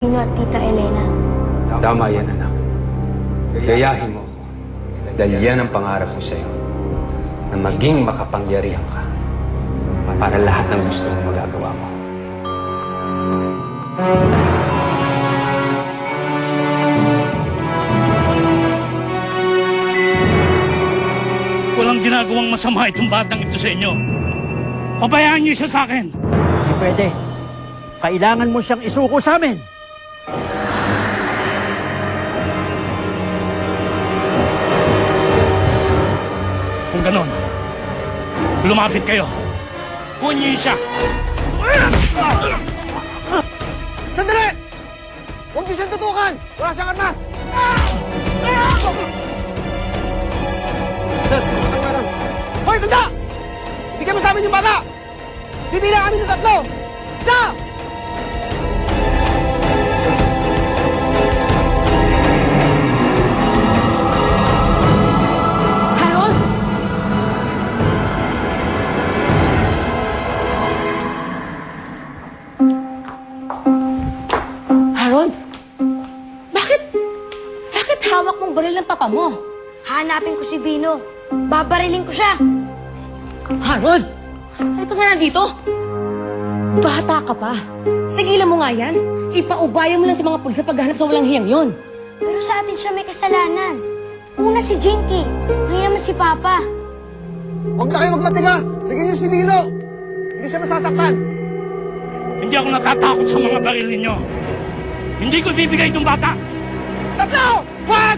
Pino at Tita Elena. Tama yan, anak. Gayahin mo ako. Dahil yan ang pangarap ko sa'yo. Na maging makapangyarihan ka. Para lahat ng gusto mo magagawa mo. Walang ginagawang masama itong batang ito sa inyo. Pabayaan niyo siya sa akin. Hindi pwede. Kailangan mo siyang isuko sa amin. Kung ganon, lumapit kayo. Kunin niyo siya. Sandali! Huwag niyo siyang tutukan! Wala siyang armas! Hoy, tanda! Bigyan mo sa amin yung bata! Bibilang kami ng 3! Isa! Harold! Harold? Bakit hawak mong baril ng papa mo? Hanapin ko si Bino. Babariling ko siya. Harold! Halika nga na dito. Bata ka pa. Tigilan mo nga yan. Ipaubayan mo lang sa mga pulis sa paghahanap sa walang hiyang yon. Pero sa atin siya may kasalanan. Una si Jinky, ngayon naman si Papa. Huwag na kayo magmatigas! Bigyan niyo si Dino! Hindi siya masasaktan! Hindi ako natatakot sa mga baril ninyo. Hindi ko ibibigay itong bata. 3! Wag!